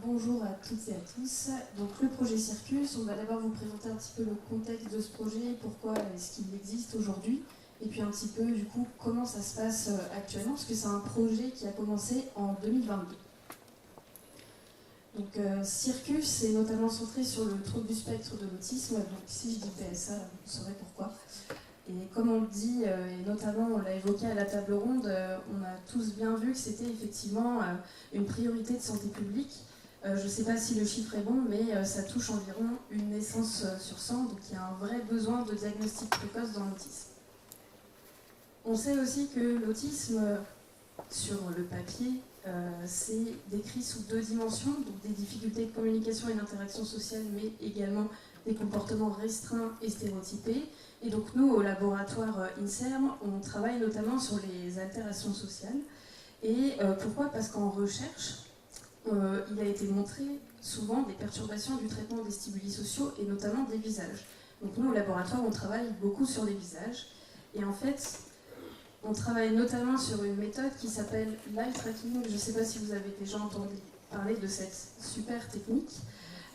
bonjour à toutes et à tous. Donc le projet Circus, on va d'abord vous présenter un petit peu le contexte de ce projet, pourquoi est-ce qu'il existe aujourd'hui, et puis un petit peu du coup comment ça se passe actuellement, parce que c'est un projet qui a commencé en 2022. Donc Circus est notamment centré sur le trouble du spectre de l'autisme, donc si je dis PSA, vous saurez pourquoi. Et comme on le dit, et notamment on l'a évoqué à la table ronde, on a tous bien vu que c'était effectivement une priorité de santé publique. Je ne sais pas si le chiffre est bon, mais ça touche environ une naissance sur 100, donc il y a un vrai besoin de diagnostic précoce dans l'autisme. On sait aussi que l'autisme, sur le papier, c'est décrit sous 2 dimensions, donc des difficultés de communication et d'interaction sociale, mais également des comportements restreints et stéréotypés. Et donc nous, au laboratoire INSERM, on travaille notamment sur les altérations sociales. Et pourquoi ? Parce qu'en recherche, il a été montré souvent des perturbations du traitement des stimuli sociaux et notamment des visages. Donc nous, au laboratoire, on travaille beaucoup sur les visages. Et en fait, on travaille notamment sur une méthode qui s'appelle l'eye tracking. Je ne sais pas si vous avez déjà entendu parler de cette super technique.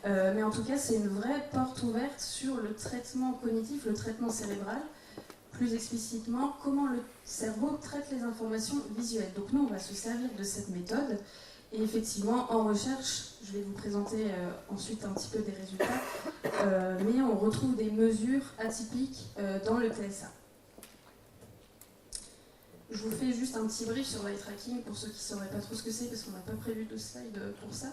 Mais en tout cas, c'est une vraie porte ouverte sur le traitement cognitif, le traitement cérébral. Plus explicitement, comment le cerveau traite les informations visuelles. Donc nous, on va se servir de cette méthode. Et effectivement, en recherche, je vais vous présenter ensuite un petit peu des résultats, mais on retrouve des mesures atypiques dans le TSA. Je vous fais juste un petit brief sur l'eye tracking pour ceux qui ne sauraient pas trop ce que c'est, parce qu'on n'a pas prévu de slide pour ça.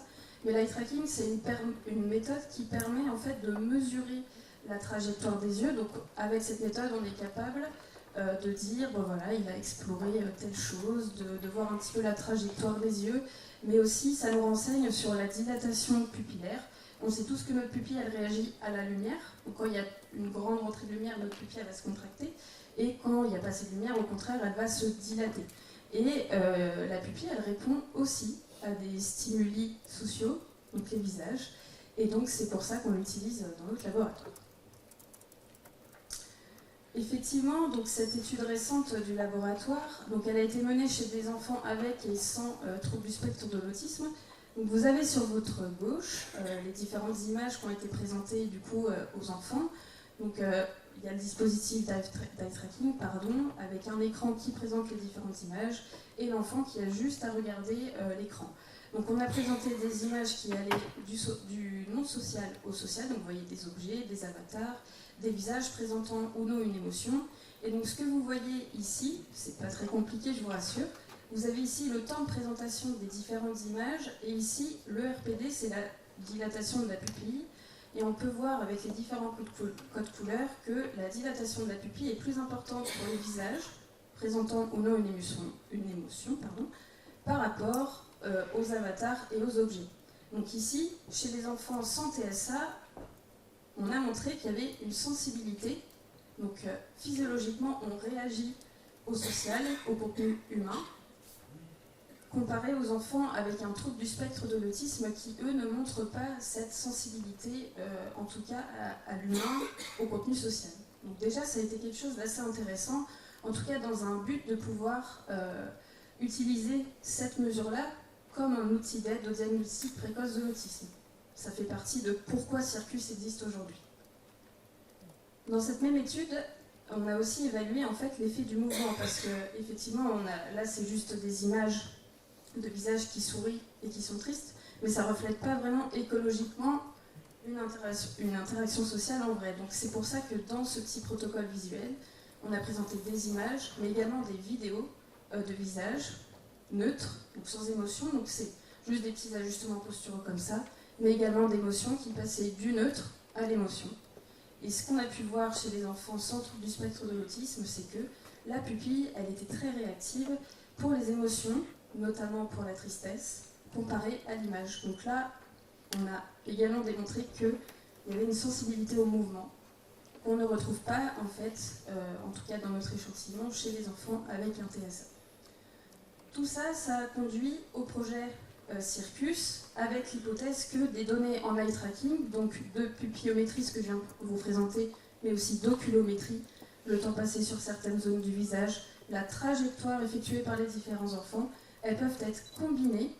Mais l'eye tracking, c'est une méthode qui permet en fait de mesurer la trajectoire des yeux. Donc avec cette méthode, on est capable de dire, bon voilà, il a exploré telle chose, de voir un petit peu la trajectoire des yeux, mais aussi ça nous renseigne sur la dilatation pupillaire. On sait tous que notre pupille, elle réagit à la lumière. Donc quand il y a une grande rentrée de lumière, notre pupille, elle va se contracter. Et quand il n'y a pas assez de lumière, au contraire, elle va se dilater. Et la pupille, elle répond aussi à des stimuli sociaux, donc les visages. Et donc c'est pour ça qu'on l'utilise dans notre laboratoire. Effectivement, donc cette étude récente du laboratoire, donc elle a été menée chez des enfants avec et sans trouble du spectre de l'autisme. Donc vous avez sur votre gauche les différentes images qui ont été présentées du coup aux enfants. Donc il y a le dispositif d'eye tracking, avec un écran qui présente les différentes images et l'enfant qui a juste à regarder l'écran. Donc on a présenté des images qui allaient du non social au social, donc vous voyez des objets, des avatars, des visages présentant ou non une émotion. Et donc ce que vous voyez ici, c'est pas très compliqué, je vous rassure, vous avez ici le temps de présentation des différentes images, et ici le RPD, c'est la dilatation de la pupille. Et on peut voir avec les différents codes couleurs que la dilatation de la pupille est plus importante pour les visages, présentant ou non une émotion, par rapport aux avatars et aux objets. Donc ici, chez les enfants sans TSA, on a montré qu'il y avait une sensibilité. Donc physiologiquement, on réagit au social, au contenu humain, comparé aux enfants avec un trouble du spectre de l'autisme qui, eux, ne montrent pas cette sensibilité, en tout cas à l'humain, au contenu social. Donc déjà, ça a été quelque chose d'assez intéressant, en tout cas dans un but de pouvoir utiliser cette mesure-là comme un outil d'aide au diagnostic précoce de l'autisme. Ça fait partie de pourquoi Circus existe aujourd'hui. Dans cette même étude, on a aussi évalué en fait l'effet du mouvement, parce que effectivement, là c'est juste des images de visages qui sourient et qui sont tristes, mais ça ne reflète pas vraiment écologiquement une interaction sociale en vrai. Donc c'est pour ça que dans ce petit protocole visuel, on a présenté des images, mais également des vidéos de visages neutres, donc sans émotion, donc c'est juste des petits ajustements posturaux comme ça, mais également d'émotions qui passaient du neutre à l'émotion. Et ce qu'on a pu voir chez les enfants sans trouble du spectre de l'autisme, c'est que la pupille, elle était très réactive pour les émotions, notamment pour la tristesse, comparée à l'image. Donc là, on a également démontré qu'il y avait une sensibilité au mouvement qu'on ne retrouve pas, en fait, en tout cas dans notre échantillon, chez les enfants avec un TSA. Tout ça, ça a conduit au projet Circus, avec l'hypothèse que des données en eye tracking, donc de pupillométrie, ce que je viens de vous présenter, mais aussi d'oculométrie, le temps passé sur certaines zones du visage, la trajectoire effectuée par les différents enfants, elles peuvent être combinées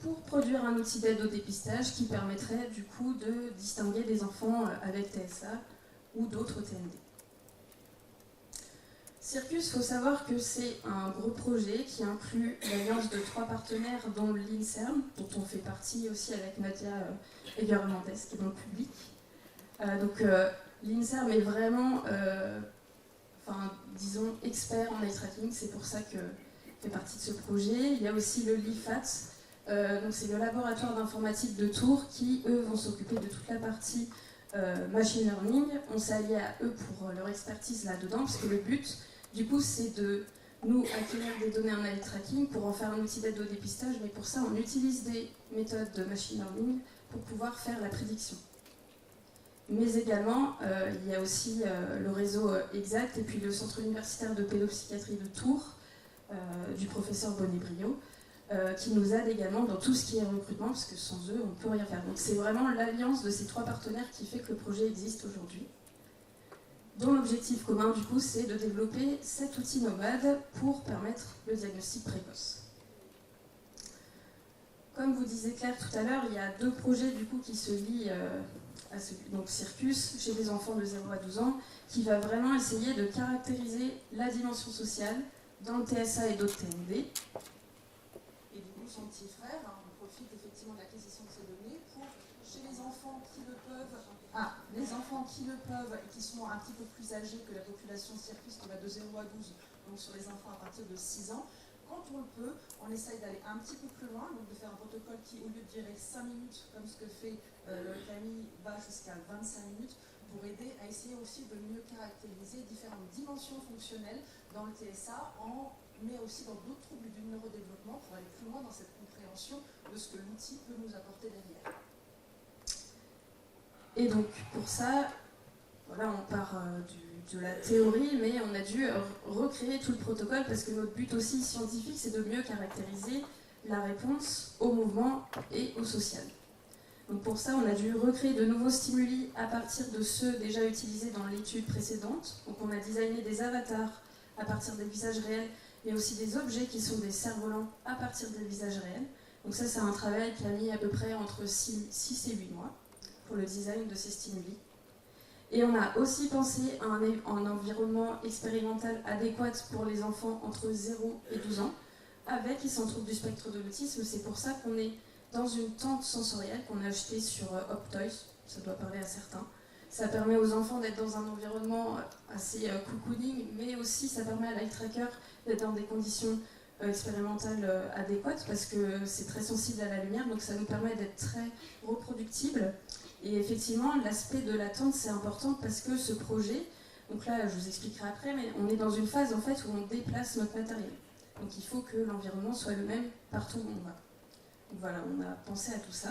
pour produire un outil d'aide au dépistage qui permettrait du coup de distinguer des enfants avec TSA ou d'autres TND. Circus, il faut savoir que c'est un gros projet qui inclut l'alliance de 3 partenaires, dont l'INSERM, dont on fait partie aussi avec Nadia Eger-Mendes, qui est dans le public. L'INSERM est vraiment, disons, expert en eye tracking, c'est pour ça que fait partie de ce projet. Il y a aussi le LIFAT, donc c'est le laboratoire d'informatique de Tours, qui, eux, vont s'occuper de toute la partie machine learning. On s'est allié à eux pour leur expertise là-dedans, parce que le but, du coup, c'est de nous acquérir des données en eye tracking pour en faire un outil d'aide au dépistage, mais pour ça, on utilise des méthodes de machine learning pour pouvoir faire la prédiction. Mais également, il y a aussi le réseau Exact et puis le centre universitaire de pédopsychiatrie de Tours, du professeur Bonnet-Brio, qui nous aide également dans tout ce qui est recrutement, parce que sans eux, on ne peut rien faire. Donc c'est vraiment l'alliance de ces 3 partenaires qui fait que le projet existe aujourd'hui, dont l'objectif commun, du coup, c'est de développer cet outil nomade pour permettre le diagnostic précoce. Comme vous disiez Claire tout à l'heure, il y a 2 projets du coup qui se lient à celui, donc Circus, chez les enfants de 0 à 12 ans, qui va vraiment essayer de caractériser la dimension sociale dans le TSA et d'autres TND. Et du coup, son petit frère, on profite effectivement de l'acquisition de ces données pour, chez les enfants qui le peuvent, et qui sont un petit peu plus âgés que la population Circus, qui va de 0 à 12, donc sur les enfants à partir de 6 ans, quand on le peut, on essaye d'aller un petit peu plus loin, donc de faire un protocole qui, au lieu de durer 5 minutes, comme ce que fait le Camille, va jusqu'à 25 minutes, pour aider à essayer aussi de mieux caractériser différentes dimensions fonctionnelles dans le TSA, mais aussi dans d'autres troubles du neurodéveloppement, pour aller plus loin dans cette compréhension de ce que l'outil peut nous apporter derrière. Et donc, pour ça, voilà, on part de la théorie, mais on a dû recréer tout le protocole parce que notre but aussi scientifique, c'est de mieux caractériser la réponse au mouvement et au social. Donc pour ça, on a dû recréer de nouveaux stimuli à partir de ceux déjà utilisés dans l'étude précédente. Donc on a designé des avatars à partir des visages réels, mais aussi des objets qui sont des cerfs-volants à partir des visages réels. Donc ça, c'est un travail qui a mis à peu près entre 6 et 8 mois pour le design de ces stimuli. Et on a aussi pensé à un environnement expérimental adéquat pour les enfants entre 0 et 12 ans, avec et sans trouble du spectre de l'autisme. C'est pour ça qu'on est dans une tente sensorielle qu'on a achetée sur Optoys, ça doit parler à certains. Ça permet aux enfants d'être dans un environnement assez cocooning, mais aussi ça permet à l'eye tracker d'être dans des conditions expérimentales adéquates, parce que c'est très sensible à la lumière, donc ça nous permet d'être très reproductible. Et effectivement, l'aspect de l'attente, c'est important parce que ce projet, donc là, je vous expliquerai après, mais on est dans une phase en fait où on déplace notre matériel. Donc il faut que l'environnement soit le même partout où on va. Donc voilà, on a pensé à tout ça.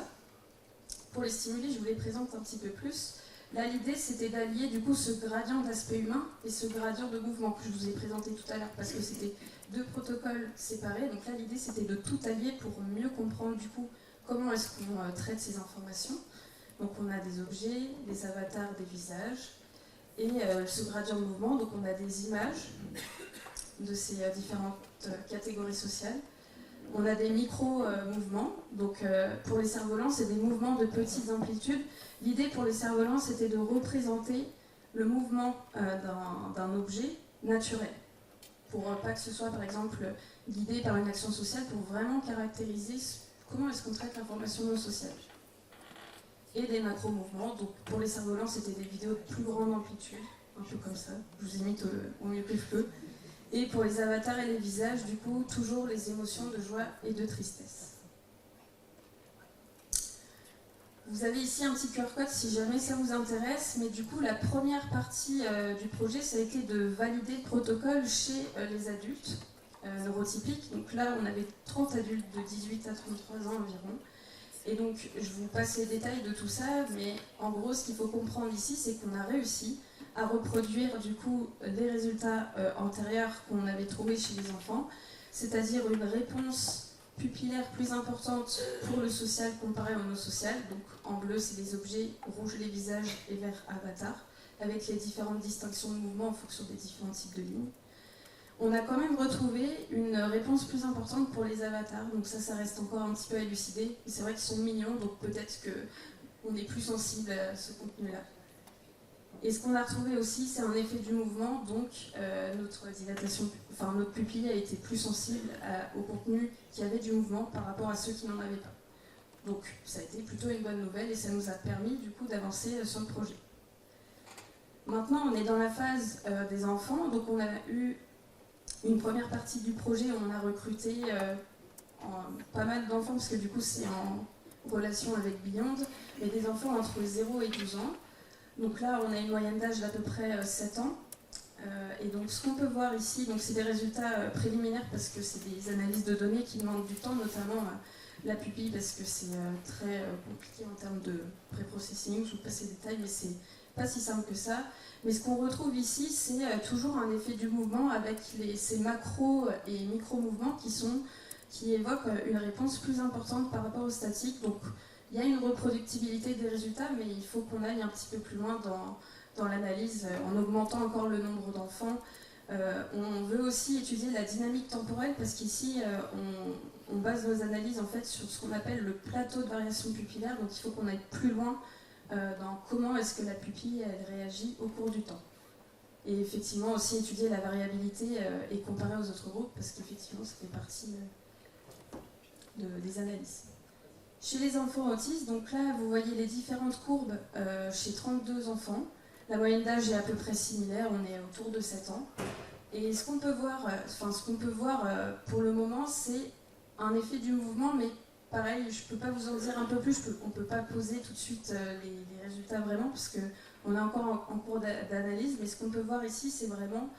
Pour les stimuli, je vous les présente un petit peu plus. Là, l'idée, c'était d'allier du coup ce gradient d'aspect humain et ce gradient de mouvement que je vous ai présenté tout à l'heure, parce que c'était 2 protocoles séparés. Donc là, l'idée, c'était de tout allier pour mieux comprendre du coup comment est-ce qu'on traite ces informations. Donc on a des objets, des avatars, des visages, et ce gradient de mouvement, donc on a des images de ces différentes catégories sociales. On a des micro-mouvements, donc pour les cerfs-volants, c'est des mouvements de petites amplitudes. L'idée pour les cerfs-volants, c'était de représenter le mouvement d'un objet naturel, pour pas que ce soit par exemple guidé par une action sociale, pour vraiment caractériser comment est-ce qu'on traite l'information non sociale. Et des macro-mouvements. Donc pour les cerfs-volants, c'était des vidéos de plus grande amplitude, un peu comme ça, je vous imite au mieux que je peux. Et pour les avatars et les visages, du coup, toujours les émotions de joie et de tristesse. Vous avez ici un petit QR code si jamais ça vous intéresse, mais du coup, la première partie du projet, ça a été de valider le protocole chez les adultes neurotypiques. Donc là, on avait 30 adultes de 18 à 33 ans environ. Et donc, je vous passe les détails de tout ça, mais en gros, ce qu'il faut comprendre ici, c'est qu'on a réussi à reproduire du coup des résultats antérieurs qu'on avait trouvés chez les enfants, c'est-à-dire une réponse pupillaire plus importante pour le social comparé au non social. Donc en bleu, c'est les objets, rouge les visages et vert avatar, avec les différentes distinctions de mouvement en fonction des différents types de lignes. On a quand même retrouvé une réponse plus importante pour les avatars, donc ça reste encore un petit peu à élucider. C'est vrai qu'ils sont mignons, donc peut-être qu'on est plus sensible à ce contenu-là. Et ce qu'on a retrouvé aussi, c'est un effet du mouvement, donc notre dilatation, enfin notre pupille a été plus sensible au contenu qui avait du mouvement par rapport à ceux qui n'en avaient pas. Donc ça a été plutôt une bonne nouvelle et ça nous a permis du coup d'avancer sur le projet. Maintenant, on est dans la phase des enfants, donc on a eu une première partie du projet où on a recruté pas mal d'enfants, parce que du coup c'est en relation avec Beyond, mais des enfants entre 0 et 12 ans. Donc là, on a une moyenne d'âge d'à peu près 7 ans. Et donc ce qu'on peut voir ici, donc c'est des résultats préliminaires parce que c'est des analyses de données qui demandent du temps, notamment la pupille, parce que c'est très compliqué en termes de pré-processing. Je vous passe les détails, mais c'est pas si simple que ça. Mais ce qu'on retrouve ici, c'est toujours un effet du mouvement avec ces macro et micro-mouvements qui évoquent une réponse plus importante par rapport au statique. Donc il y a une reproductibilité des résultats, mais il faut qu'on aille un petit peu plus loin dans l'analyse en augmentant encore le nombre d'enfants. On veut aussi étudier la dynamique temporelle parce qu'ici, on base nos analyses en fait sur ce qu'on appelle le plateau de variation pupillaire. Donc il faut qu'on aille plus loin dans comment est-ce que la pupille elle réagit au cours du temps. Et effectivement aussi étudier la variabilité et comparer aux autres groupes parce qu'effectivement ça fait partie des analyses. Chez les enfants autistes, donc là vous voyez les différentes courbes chez 32 enfants. La moyenne d'âge est à peu près similaire, on est autour de 7 ans. Et ce qu'on peut voir, pour le moment, c'est un effet du mouvement, mais pareil, je ne peux pas vous en dire un peu plus, on ne peut pas poser tout de suite les résultats vraiment, parce qu'on est encore en cours d'analyse, mais ce qu'on peut voir ici, c'est vraiment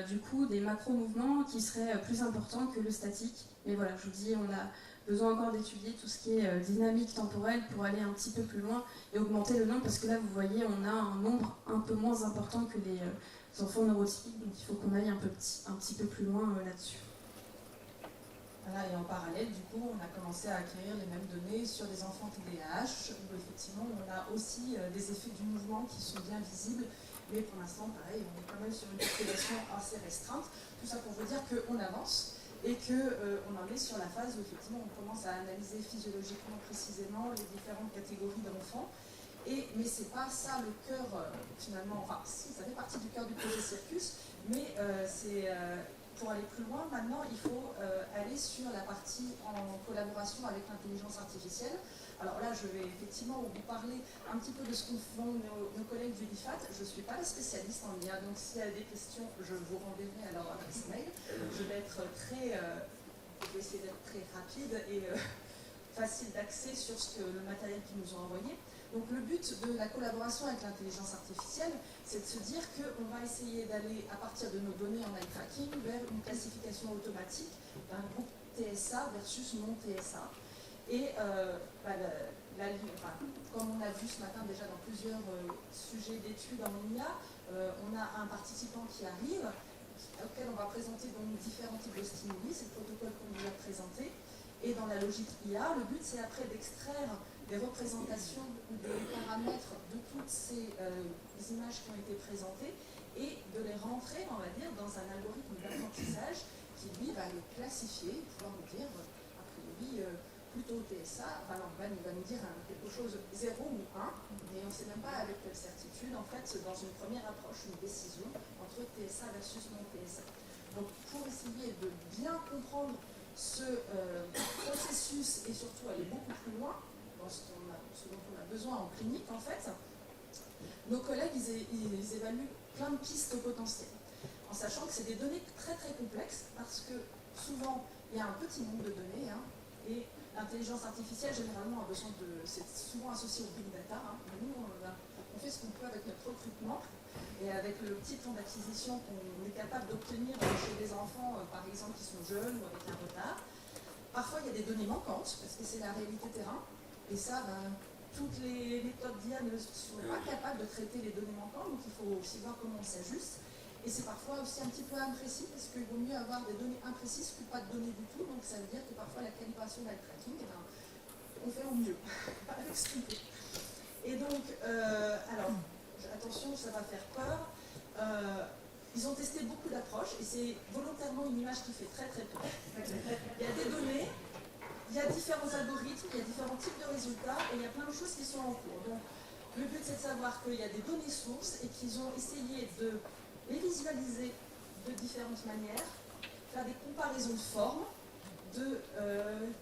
du coup des macro-mouvements qui seraient plus importants que le statique. Mais voilà, je vous dis, on a besoin encore d'étudier tout ce qui est dynamique temporelle pour aller un petit peu plus loin et augmenter le nombre, parce que là, vous voyez, on a un nombre un peu moins important que les enfants neurotypiques, donc il faut qu'on aille un petit peu plus loin là-dessus. Voilà, et en parallèle, du coup, on a commencé à acquérir les mêmes données sur les enfants TDAH, où effectivement, on a aussi des effets du mouvement qui sont bien visibles, mais pour l'instant, pareil, on est quand même sur une population assez restreinte. Tout ça pour vous dire qu'on avance et qu'on en est sur la phase où effectivement on commence à analyser physiologiquement précisément les différentes catégories d'enfants. Mais c'est pas ça le cœur finalement, enfin si, ça fait partie du cœur du projet Circus, mais pour aller plus loin, maintenant il faut aller sur la partie en collaboration avec l'intelligence artificielle. Alors là, je vais effectivement vous parler un petit peu de ce que font nos collègues du LIFAT. Je ne suis pas la spécialiste en IA, donc s'il y a des questions, je vous renverrai à leur adresse mail. Je vais essayer d'être très rapide et facile d'accès sur le matériel qu'ils nous ont envoyé. Donc le but de la collaboration avec l'intelligence artificielle, c'est de se dire qu'on va essayer d'aller, à partir de nos données en eye tracking, vers une classification automatique d'un groupe TSA versus non TSA. Et comme on a vu ce matin déjà dans plusieurs sujets d'études en IA, on a un participant qui arrive, auquel on va présenter donc différents types de stimuli, c'est le protocole qu'on vous a présenté. Et dans la logique IA, le but c'est après d'extraire des représentations ou des paramètres de toutes ces images qui ont été présentées et de les rentrer, on va dire, dans un algorithme d'apprentissage qui lui va les classifier, pouvoir nous dire, a priori, plutôt TSA, enfin non, il va nous dire quelque chose 0 ou 1, mais on ne sait même pas avec quelle certitude, en fait, dans une première approche, une décision entre TSA versus non TSA. Donc pour essayer de bien comprendre ce processus et surtout aller beaucoup plus loin dans ce dont on a besoin en clinique, en fait, nos collègues, ils évaluent plein de pistes potentielles, en sachant que c'est des données très très complexes, parce que souvent, il y a un petit nombre de données, et l'intelligence artificielle, généralement, c'est souvent associé au big data. Nous, on fait ce qu'on peut avec notre recrutement et avec le petit temps d'acquisition qu'on est capable d'obtenir chez des enfants, par exemple, qui sont jeunes ou avec un retard. Parfois, il y a des données manquantes, parce que c'est la réalité terrain. Et ça, toutes les méthodes d'IA ne sont pas capables de traiter les données manquantes, donc il faut aussi voir comment on s'ajuste. Et c'est parfois aussi un petit peu imprécis, parce qu'il vaut mieux avoir des données imprécises que pas de données du tout. Donc ça veut dire que parfois la calibration d'eye tracking, on fait au mieux, avec ce qu'on peut. Et donc, alors, attention, ça va faire peur. Ils ont testé beaucoup d'approches et c'est volontairement une image qui fait très très peur. Il y a des données, il y a différents algorithmes, il y a différents types de résultats et il y a plein de choses qui sont en cours. Donc le but c'est de savoir qu'il y a des données sources et qu'ils ont essayé de les visualiser de différentes manières, faire des comparaisons de formes, de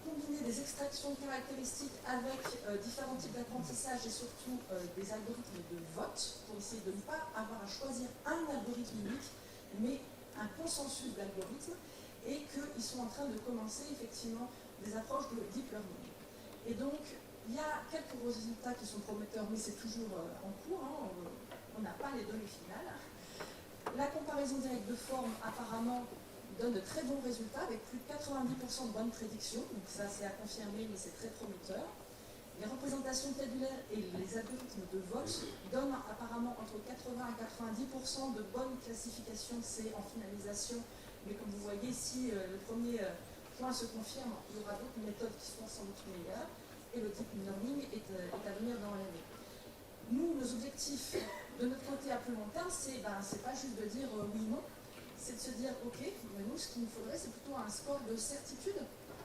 combiner des extractions de caractéristiques avec différents types d'apprentissage et surtout des algorithmes de vote pour essayer de ne pas avoir à choisir un algorithme unique, mais un consensus d'algorithmes et qu'ils sont en train de commencer effectivement des approches de deep learning. Et donc, il y a quelques résultats qui sont prometteurs, mais c'est toujours en cours, hein, on n'a pas les données finales. La comparaison directe de formes, apparemment, donne de très bons résultats, avec plus de 90% de bonnes prédictions, donc ça c'est à confirmer, mais c'est très prometteur. Les représentations tabulaires et les algorithmes de vote donnent apparemment entre 80 et 90% de bonnes classifications, c'est en finalisation, mais comme vous voyez, si le premier point se confirme, il y aura d'autres méthodes qui seront sans doute meilleures, et le deep learning est à venir dans l'année. Nous, nos objectifs de notre côté à plus long terme, c'est pas juste de dire oui, non, c'est de se dire, ok, mais nous, ce qu'il nous faudrait, c'est plutôt un score de certitude,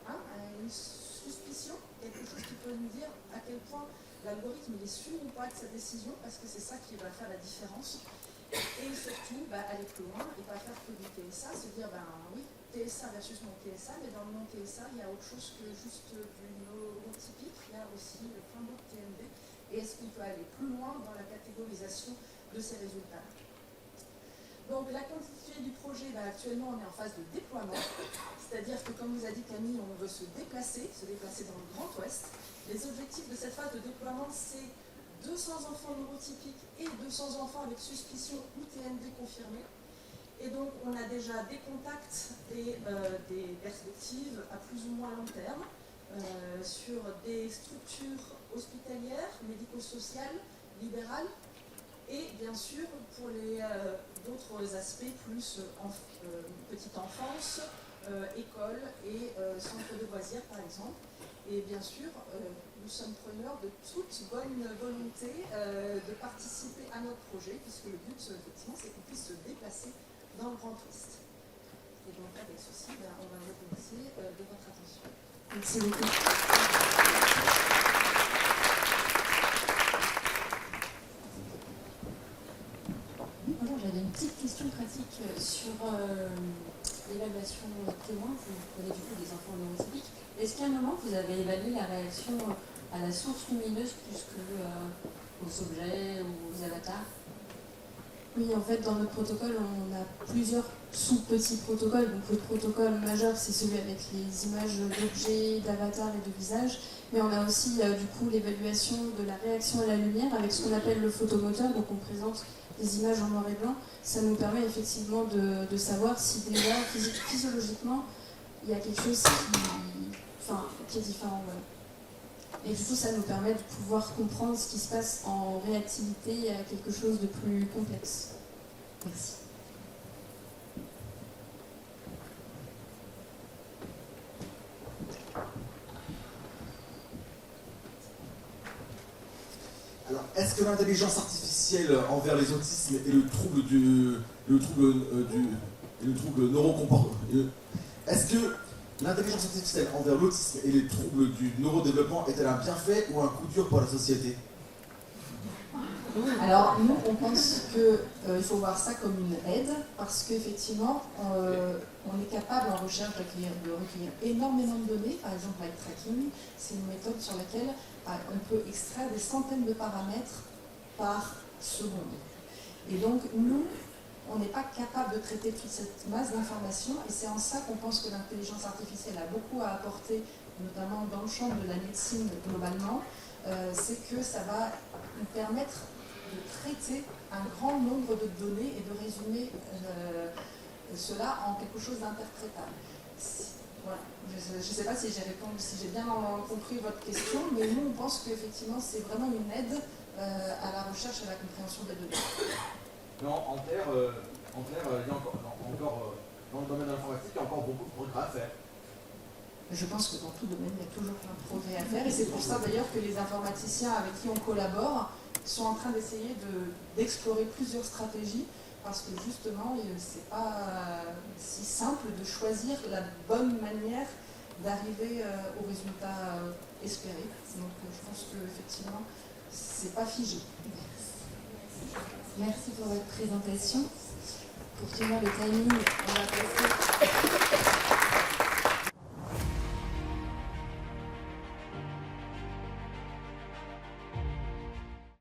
hein, une suspicion, quelque chose qui peut nous dire à quel point l'algorithme est sûr ou pas de sa décision, parce que c'est ça qui va faire la différence. Et surtout, aller plus loin et pas faire que du TSA, se dire, oui, TSA versus non TSA, mais dans le non TSA, il y a autre chose que juste du neurotypique, il y a aussi plein d'autres TMD, et est-ce qu'on peut aller plus loin dans la catégorisation de ces résultats? Donc la quantité du projet, actuellement on est en phase de déploiement, c'est-à-dire que comme vous a dit Camille, on veut se déplacer dans le Grand Ouest. Les objectifs de cette phase de déploiement, c'est 200 enfants neurotypiques et 200 enfants avec suspicion ou TND confirmés. Et donc on a déjà des contacts et des perspectives à plus ou moins long terme sur des structures hospitalières, médico-sociales, libérales, et bien sûr pour d'autres aspects plus petite enfance, école et centre de loisirs par exemple. Et bien sûr, nous sommes preneurs de toute bonne volonté de participer à notre projet, puisque le but effectivement c'est qu'on puisse se déplacer dans le Grand Ouest. Et donc avec ceci, on va vous remercier de votre attention. Merci beaucoup. Bonjour, j'avais une petite question pratique sur l'évaluation témoin. Vous prenez du coup des enfants neurotypiques. Est-ce qu'à un moment vous avez évalué la réaction à la source lumineuse plus qu'aux objets ou aux avatars? Oui, en fait, dans notre protocole, on a plusieurs sous-petits protocoles. Donc le protocole majeur, c'est celui avec les images d'objets, d'avatars et de visages. Mais on a aussi du coup l'évaluation de la réaction à la lumière avec ce qu'on appelle le photomoteur. Donc on présente des images en noir et blanc. Ça nous permet effectivement de savoir si déjà physiologiquement il y a quelque chose qui est différent. Voilà. Et du coup, ça nous permet de pouvoir comprendre ce qui se passe en réactivité à quelque chose de plus complexe. Merci. Alors, est-ce que l'intelligence artificielle envers les autismes et le trouble neurocomportemental, est-ce que l'intelligence artificielle envers l'autisme et les troubles du neurodéveloppement est-elle un bienfait ou un coup dur pour la société? Alors nous, on pense qu'il faut voir ça comme une aide, parce qu'effectivement, on est capable en recherche de recueillir énormément de données. Par exemple, l'eye tracking, c'est une méthode sur laquelle on peut extraire des centaines de paramètres par seconde. Et donc nous, on n'est pas capable de traiter toute cette masse d'informations, et c'est en ça qu'on pense que l'intelligence artificielle a beaucoup à apporter, notamment dans le champ de la médecine globalement, c'est que ça va nous permettre de traiter un grand nombre de données et de résumer cela en quelque chose d'interprétable. Voilà. Je ne sais pas si j'ai répondu, si j'ai bien compris votre question, mais nous on pense qu'effectivement c'est vraiment une aide à la recherche et à la compréhension des données. Non, en clair, il y a encore dans le domaine de l'informatique, il y a encore beaucoup de progrès à faire. Je pense que dans tout domaine, il y a toujours plein de progrès à faire, et c'est pour ça d'ailleurs que les informaticiens avec qui on collabore sont en train d'essayer d'explorer plusieurs stratégies parce que justement, c'est pas si simple de choisir la bonne manière d'arriver au résultat espéré. Donc je pense qu'effectivement, c'est pas figé. Merci pour votre présentation. Pour tenir le timing, on va passer